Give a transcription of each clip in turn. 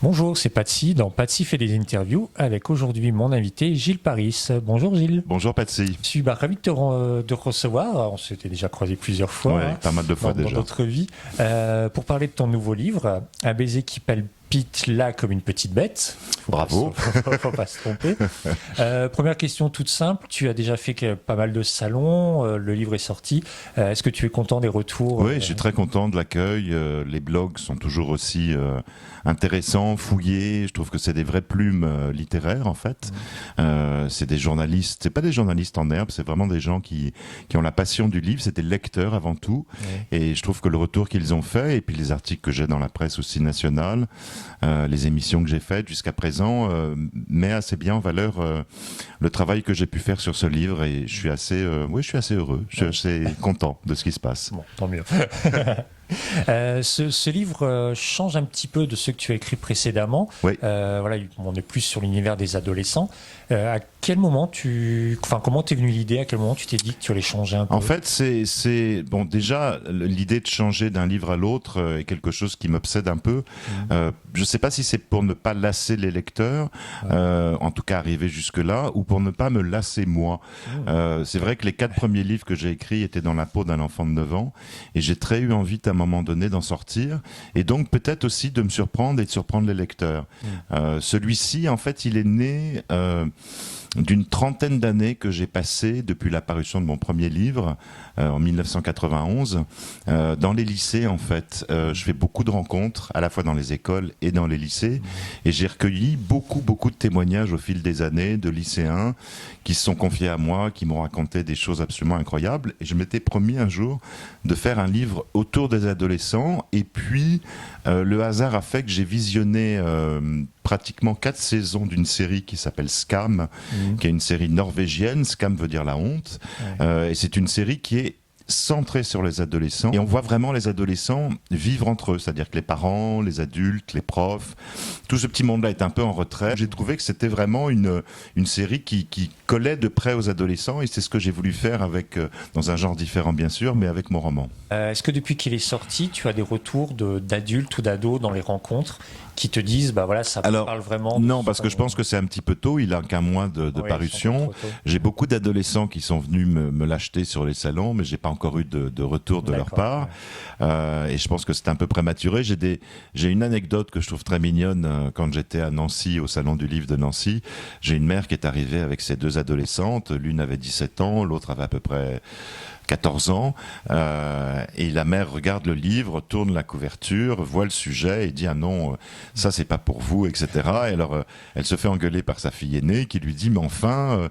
Bonjour, c'est Patsy dans Patsy fait des interviews avec aujourd'hui mon invité Gilles Paris. Bonjour Gilles. Bonjour Patsy. Je suis ravi de recevoir. On s'était déjà croisé plusieurs fois Ouais, pas mal de fois dans déjà. notre vie pour parler de ton nouveau livre, Un baiser qui palpite là comme une petite bête. Bravo. Faut pas se tromper. Première question toute simple. Tu as déjà fait pas mal de salons. Le livre est sorti. Est-ce que tu es content des retours? Oui, je suis très content de l'accueil. Les blogs sont toujours aussi intéressants, fouillés. Je trouve que c'est des vraies plumes littéraires en fait. C'est des journalistes. C'est pas des journalistes en herbe. C'est vraiment des gens qui ont la passion du livre. C'est des lecteurs avant tout. Oui. Et je trouve que le retour qu'ils ont fait et puis les articles que j'ai dans la presse aussi nationale, les émissions que j'ai faites jusqu'à présent met assez bien en valeur le travail que j'ai pu faire sur ce livre et je suis assez heureux, je suis assez content de ce qui se passe. Bon, tant mieux. Ce livre change un petit peu de ceux que tu as écrits précédemment. Oui. Voilà, on est plus sur l'univers des adolescents. À quel moment comment t'es venu l'idée? À quel moment tu t'es dit que tu allais changer un peu? En fait, bon. Déjà, l'idée de changer d'un livre à l'autre est quelque chose qui m'obsède un peu. Je ne sais pas si c'est pour ne pas lasser les lecteurs, en tout cas arriver jusque-là, ou pour ne pas me lasser moi. C'est vrai que les 4 premiers livres que j'ai écrits étaient dans la peau d'un enfant de 9 ans, et j'ai très eu envie à un moment donné d'en sortir, et donc peut-être aussi de me surprendre et de surprendre les lecteurs. Celui-ci, en fait, il est né d'une trentaine d'années que j'ai passé depuis la parution de mon premier livre en 1991 dans les lycées en fait. Je fais beaucoup de rencontres à la fois dans les écoles et dans les lycées et j'ai recueilli beaucoup de témoignages au fil des années de lycéens qui se sont confiés à moi, qui m'ont raconté des choses absolument incroyables et je m'étais promis un jour de faire un livre autour des adolescents et puis le hasard a fait que j'ai visionné pratiquement 4 saisons d'une série qui s'appelle Skam, qui est une série norvégienne. Skam veut dire la honte. Et c'est une série qui est centrée sur les adolescents. Et on voit vraiment les adolescents vivre entre eux, c'est-à-dire que les parents, les adultes, les profs, tout ce petit monde-là est un peu en retrait. J'ai trouvé que c'était vraiment une série qui collait de près aux adolescents et c'est ce que j'ai voulu faire dans un genre différent bien sûr, mais avec mon roman. Est-ce que depuis qu'il est sorti, tu as des retours d'adultes ou d'ados dans les rencontres qui te disent, ça parle vraiment? Non, parce que je pense que c'est un petit peu tôt, il a qu'un mois de parution. J'ai beaucoup d'adolescents qui sont venus me l'acheter sur les salons, mais j'ai pas encore eu de retour de leur part. Et je pense que c'est un peu prématuré. J'ai une anecdote que je trouve très mignonne. Quand j'étais à Nancy, au salon du livre de Nancy, j'ai une mère qui est arrivée avec ses 2 adolescentes. L'une avait 17 ans, l'autre avait à peu près 14 ans, et la mère regarde le livre, tourne la couverture, voit le sujet et dit ah non, ça c'est pas pour vous, etc. Et alors elle se fait engueuler par sa fille aînée qui lui dit mais enfin,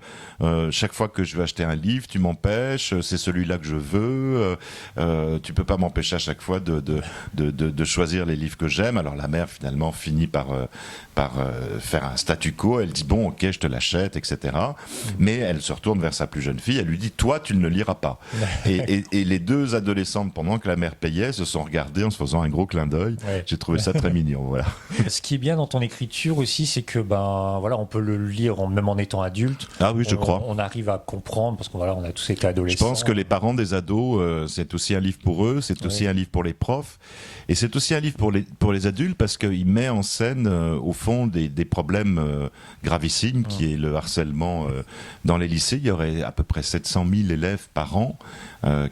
chaque fois que je veux acheter un livre, tu m'empêches, c'est celui-là que je veux, tu peux pas m'empêcher à chaque fois de choisir les livres que j'aime. Alors la mère finalement finit par faire un statu quo, elle dit bon ok je te l'achète, etc. Mais elle se retourne vers sa plus jeune fille, elle lui dit toi tu ne le liras pas. Et les 2 adolescentes, pendant que la mère payait, se sont regardées en se faisant un gros clin d'œil. Ouais. J'ai trouvé ça très mignon. Voilà. Ce qui est bien dans ton écriture aussi, c'est que on peut le lire même en étant adulte. Ah oui, je crois. On arrive à comprendre parce qu'on a tous été adolescents. Je pense que les parents des ados, c'est aussi un livre pour eux, c'est aussi un livre pour les profs, et c'est aussi un livre pour les adultes parce qu'il met en scène, au fond, des problèmes gravissimes, qui est le harcèlement dans les lycées. Il y aurait à peu près 700 000 élèves par an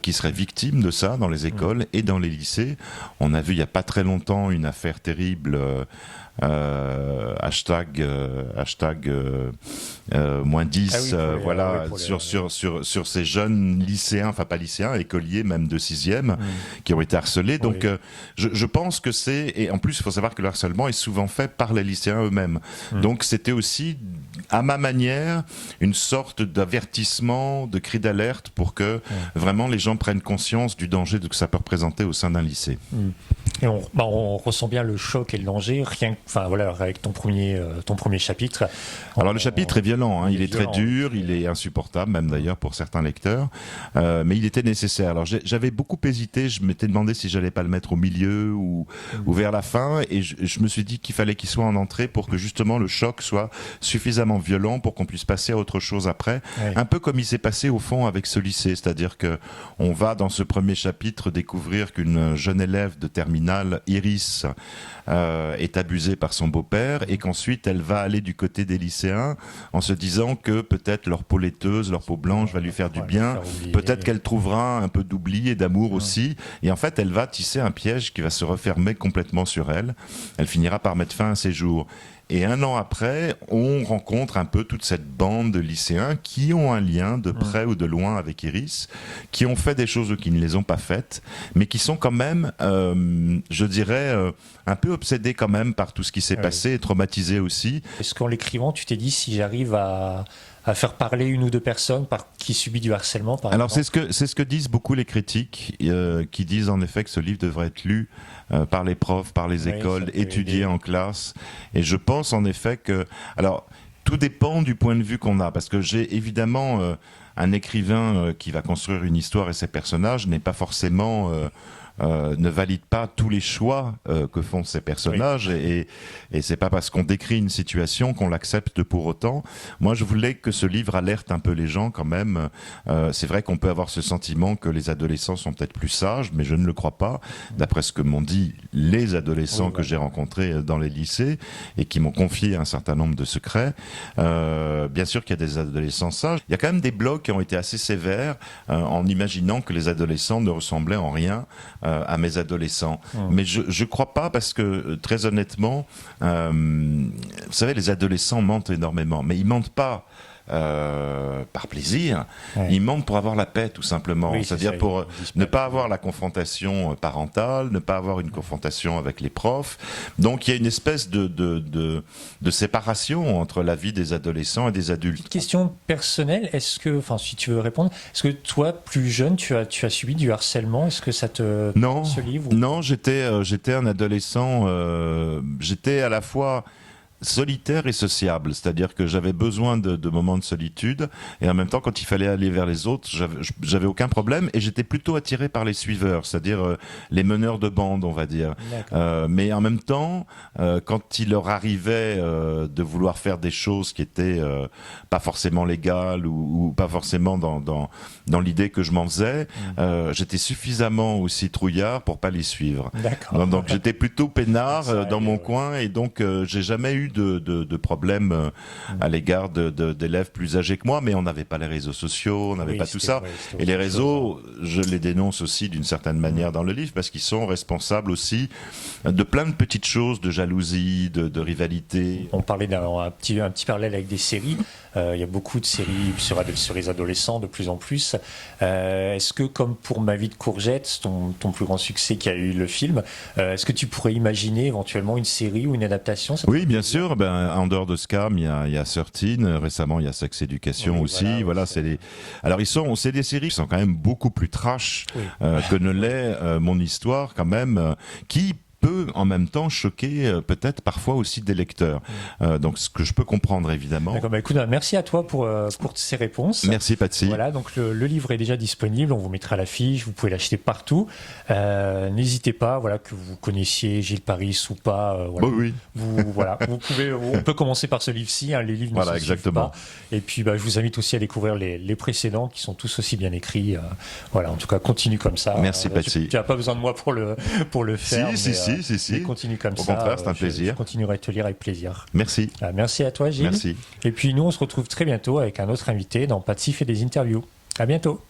qui seraient victimes de ça dans les écoles et dans les lycées. On a vu il n'y a pas très longtemps une affaire terrible, hashtag moins 10, sur ces jeunes lycéens, enfin pas lycéens, écoliers même de 6e, qui ont été harcelés. Donc je pense que et en plus il faut savoir que le harcèlement est souvent fait par les lycéens eux-mêmes. Donc c'était aussi, à ma manière, une sorte d'avertissement, de cri d'alerte pour que vraiment les gens prennent conscience du danger que ça peut représenter au sein d'un lycée. Et on ressent bien le choc et le danger, avec ton premier chapitre. Alors le chapitre est violent, il est très dur, il est insupportable, même d'ailleurs pour certains lecteurs, mais il était nécessaire. Alors j'avais beaucoup hésité, je m'étais demandé si j'allais pas le mettre au milieu ou vers la fin, et je me suis dit qu'il fallait qu'il soit en entrée pour que justement le choc soit suffisamment violent pour qu'on puisse passer à autre chose après. Un peu comme il s'est passé au fond avec ce lycée, c'est-à-dire que on va dans ce premier chapitre découvrir qu'une jeune élève de terminale final, Iris est abusée par son beau-père et qu'ensuite elle va aller du côté des lycéens en se disant que peut-être leur peau laiteuse, leur peau blanche va lui faire du bien, peut-être qu'elle trouvera un peu d'oubli et d'amour aussi, et en fait elle va tisser un piège qui va se refermer complètement sur elle. Elle finira par mettre fin à ses jours. Et 1 an après, on rencontre un peu toute cette bande de lycéens qui ont un lien de près ou de loin avec Iris, qui ont fait des choses ou qui ne les ont pas faites, mais qui sont quand même, je dirais, un peu obsédés quand même par tout ce qui s'est passé et traumatisés aussi. Est-ce qu'en l'écrivant, tu t'es dit si j'arrive à faire parler 1 ou 2 personnes qui subissent du harcèlement, par exemple. Alors c'est ce que disent beaucoup les critiques, qui disent en effet que ce livre devrait être lu par les profs, par les écoles, étudié en classe. Et je pense en effet que... Alors, tout dépend du point de vue qu'on a, parce que j'ai évidemment un écrivain qui va construire une histoire et ses personnages n'est pas forcément... ne valide pas tous les choix que font ces personnages et c'est pas parce qu'on décrit une situation qu'on l'accepte pour autant. Moi, je voulais que ce livre alerte un peu les gens quand même. C'est vrai qu'on peut avoir ce sentiment que les adolescents sont peut-être plus sages, mais je ne le crois pas, d'après ce que m'ont dit les adolescents que j'ai rencontrés dans les lycées et qui m'ont confié un certain nombre de secrets. Bien sûr qu'il y a des adolescents sages. Il y a quand même des blogs qui ont été assez sévères en imaginant que les adolescents ne ressemblaient en rien à mes adolescents. Mais je crois pas parce que, très honnêtement, vous savez, les adolescents mentent énormément, mais ils mentent pas par plaisir, ils mentent pour avoir la paix tout simplement, c'est-à-dire pour ne pas avoir la confrontation parentale, ne pas avoir une confrontation avec les profs. Donc il y a une espèce de séparation entre la vie des adolescents et des adultes. Question personnelle, est-ce que, enfin si tu veux répondre, est-ce que toi plus jeune tu as subi du harcèlement? Est-ce que ça te ce livre ou... Non, j'étais un adolescent, j'étais à la fois solitaire et sociable, c'est-à-dire que j'avais besoin de moments de solitude et en même temps quand il fallait aller vers les autres, j'avais aucun problème et j'étais plutôt attiré par les suiveurs, c'est-à-dire les meneurs de bande, on va dire. Mais en même temps, quand il leur arrivait de vouloir faire des choses qui étaient pas forcément légales ou pas forcément dans l'idée que je m'en faisais, j'étais suffisamment aussi trouillard pour pas les suivre. Donc j'étais plutôt peinard dans mon coin et donc j'ai jamais eu de problèmes à l'égard d'élèves plus âgés que moi, mais on n'avait pas les réseaux sociaux, on n'avait pas tout ça. Et les réseaux, je les dénonce aussi d'une certaine manière dans le livre, parce qu'ils sont responsables aussi de plein de petites choses, de jalousie, de rivalité. On parlait d'un petit parallèle avec des séries. Il y a beaucoup de séries sur les adolescents de plus en plus. Est-ce que, comme pour Ma vie de courgette, ton plus grand succès qui a eu le film, est-ce que tu pourrais imaginer éventuellement une série ou une adaptation? Oui, bien sûr. En dehors de Scam, il y a 13. Récemment, il y a Sex Education aussi. Voilà, Alors, c'est des séries qui sont quand même beaucoup plus trash que ne l'est mon histoire, quand même, qui peut en même temps choquer peut-être parfois aussi des lecteurs. Donc ce que je peux comprendre évidemment. D'accord, écoute, merci à toi pour ces réponses. Merci Patsy. Voilà, donc le livre est déjà disponible, on vous mettra l'affiche, vous pouvez l'acheter partout. N'hésitez pas, voilà, que vous connaissiez Gilles Paris ou pas. Oui. On peut commencer par ce livre-ci, les livres ne se suivent pas. Et puis je vous invite aussi à découvrir les précédents qui sont tous aussi bien écrits. En tout cas, continue comme ça. Merci Patsy. Tu n'as pas besoin de moi pour le faire. Si. Continue comme ça. Au contraire, c'est un plaisir. Je continuerai à te lire avec plaisir. Merci. Merci à toi, Gilles. Merci. Et puis nous, on se retrouve très bientôt avec un autre invité dans Patsy fait des interviews. À bientôt.